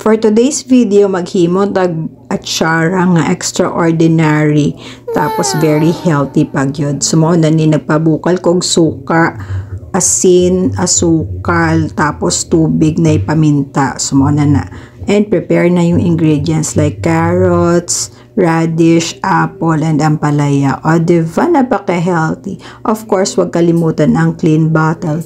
For today's video, maghimo tag atsara nga extraordinary tapos very healthy pag yun. Sumo na ni nagpabukal kog suka, asin, asukal, tapos tubig na ipaminta. Sumo na. And prepare na yung ingredients like carrots, radish, apple, and ampalaya. O, diba? Napaka-healthy. Of course, wag kalimutan ang clean bottle.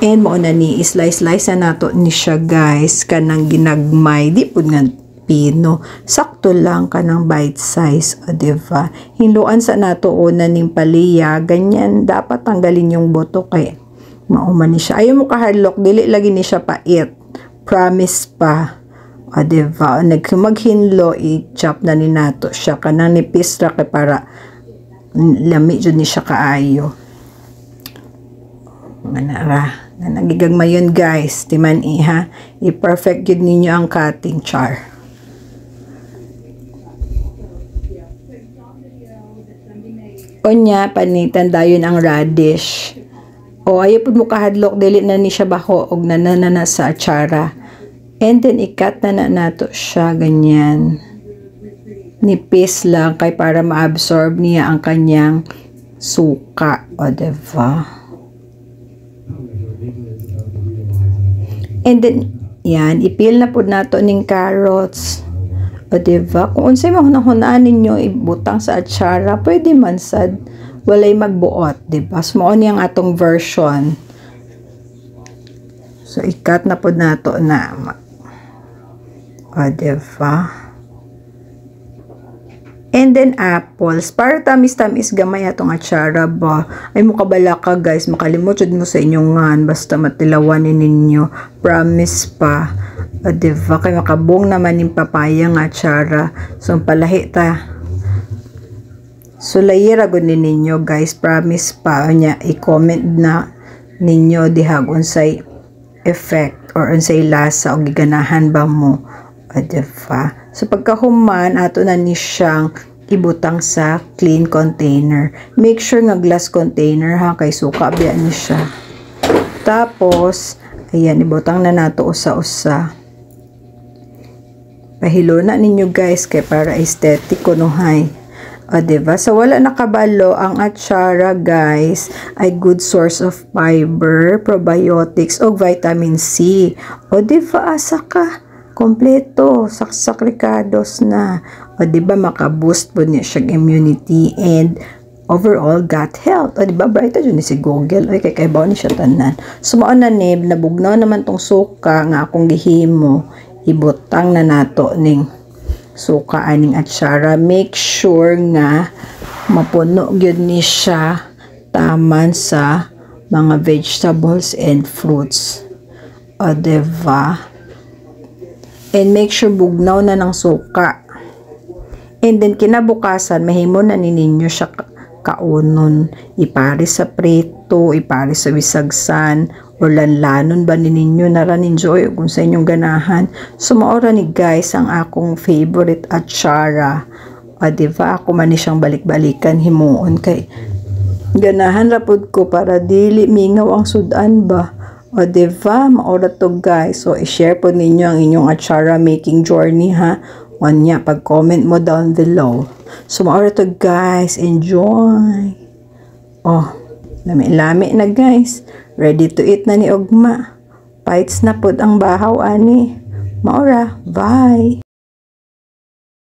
And mo na ni slice na nato ni siya guys, kanang ginagmay, di po nga pino. Sakto lang kanang bite size, o diba? Hinluan sa nato una ning paliya, ganyan, dapat tanggalin yung boto kay mauman ni siya. Ayaw mo ka-hardlock, dili lagi ni siya pait. Promise pa. O diba? Maghinlo, i-chop na ni nato siya, kanang nipis ra kay para lami dyan ni siya kaayo. Manara. Nagigagmayon guys, timan ha. I-perfect yun ninyo ang cutting char. O nya, panitan dayon ang radish. O ayaw po mo kahadlok, dili na ni siya bako og nanana sa atsara. And then i-cut na nato siya ganyan. Nipis lang kay para ma-absorb niya ang kanyang suka. O diba? And then, yan, ipil na po nato ning carrots. O diba? Kung unsay mahunahunaan ninyo ibutang sa atsara, pwede man sad walay magbuot, diba? So, mao niyang atong version. So, ikat na po nato na. O diba? And then apples, para tamis-tamis gamay atong atsara ba. Ay mo kabala ka guys, makalimot jud mo sa inyong ngan basta matilawanin ninyo. Promise pa. O diba? Kay makabong naman yung papaya nga atsara. So palahi ta. So layera gud ninyo guys, promise pa. Nya i-comment na ninyo dihag unsay effect or unsay lasa o giganahan ba mo. O diba? So pagkahuman, ato na ni siyang ibutang sa clean container. Make sure nga glass container ha, kay suka biya ni siya. Tapos, ayan, ibutang na nato usa-usa. Pahilo na ninyo guys, kay para aesthetic ko no hay. O diba? So wala nakabalo, ang atsara guys ay good source of fiber, probiotics, o vitamin C. O diba? Asa ka? Kompleto, saksak ricados na. O diba makaboost po niya siyang immunity and overall gut health. O diba brighter dyan ni si Google. O kay kaibaw ni siya tanan. Sumao na nib, nabugnaw naman tong suka nga akong gihimo. Ibutang na nato ning suka aning atsara. Make sure nga mapuno gyud ni siya taman sa mga vegetables and fruits. O diba? And make sure bugnaw na ng suka. And then kinabukasan, mahimo na ninyo siya kaunon. Ipari sa prito, ipari sa bisagsan, o lanlanon ba ninyo nara-enjoy kung sa inyong ganahan. So maora ni guys ang akong favorite atsara. O diba? Ako man ni siyang balik-balikan himuon kay ganahan rapod ko para dili mingaw ang sudan ba. O diba, maura to guys. So, i-share po ninyo ang inyong atsara making journey ha. Wanya, pag-comment mo down below. So, maura to guys. Enjoy. Oh, lami-lami na guys. Ready to eat na ni Ugma. Bites na po ang bahaw ani. Maura, bye.